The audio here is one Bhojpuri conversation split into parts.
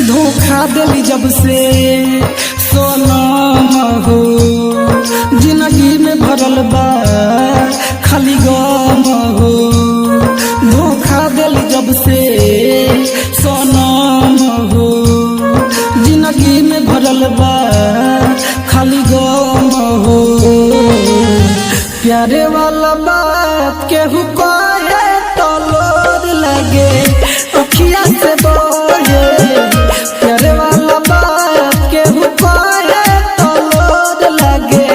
धोखा दिली जब से सोनम हो, जिंदगी में भरल बा खाली गम हो। धोखा दिली जब से सोनम हो, जिंदगी में भरल बा खाली गम हो। प्यारे वाला बात केहू कहे तो लोर लगे अखिया से बोले। प्यारे वाला बात केहू कहे तो लोर लगे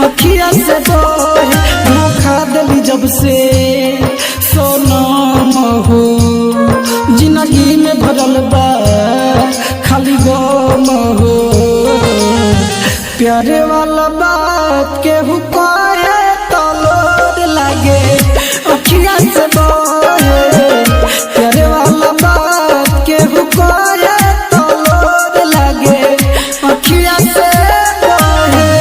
अखिया से बोले। धोखा दिली जब से सोनम हो, जिंदगी में भरल बा खाली गम हो। प्यारे वाला बात केहू कहे तो लोर लगे अखिया से बोले। प्यारे वाला बात केहू कहे तो लोर लगे अखिया से बोले।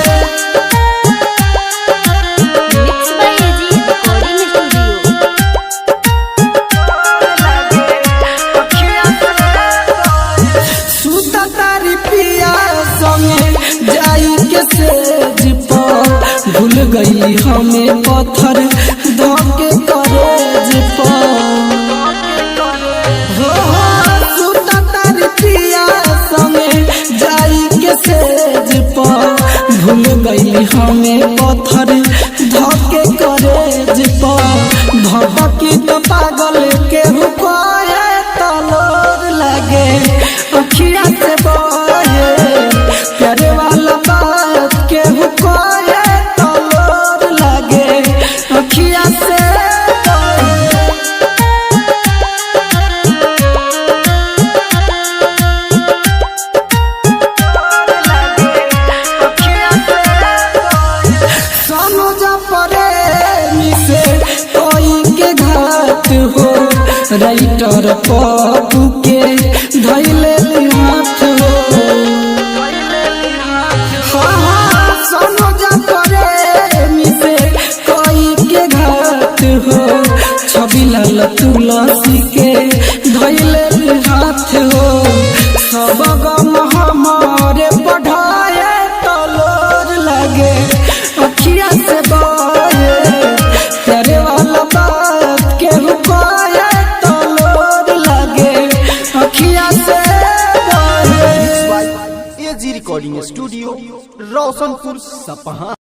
Mixed by AG Recording Studio. सुता तारी पिया संगे जाई के सेज पर, भूल गई हमें पत्थर धोके करेज पर। हो सुता तारी पिया संगे जाई के सेज पर, भूल गई हमें पत्थर धोके करेज पर। भभकी तो पागल केहू कहे तो लोर लगे अखिया से बोले। प्यारे वाला बात केहू कहे तो लोर लगे अखिया से बोले। सोनू जा प्रेमी से कोई के घात हो, राइटर पप्पू के धैले हाथ हो। हाँ सोनू जा प्रेमी से कोई के घात हो, छबिलाल तुलसी के धैले हाथ हो। सब गम हमारे बढ़ाए तो लोर लगे अखिया से बोले। प्यारे वाला बात केहू कहे तो लोर लगे अखिया से बोले। एजी रिकॉर्डिंग स्टूडियो रोशनपुर सपहा।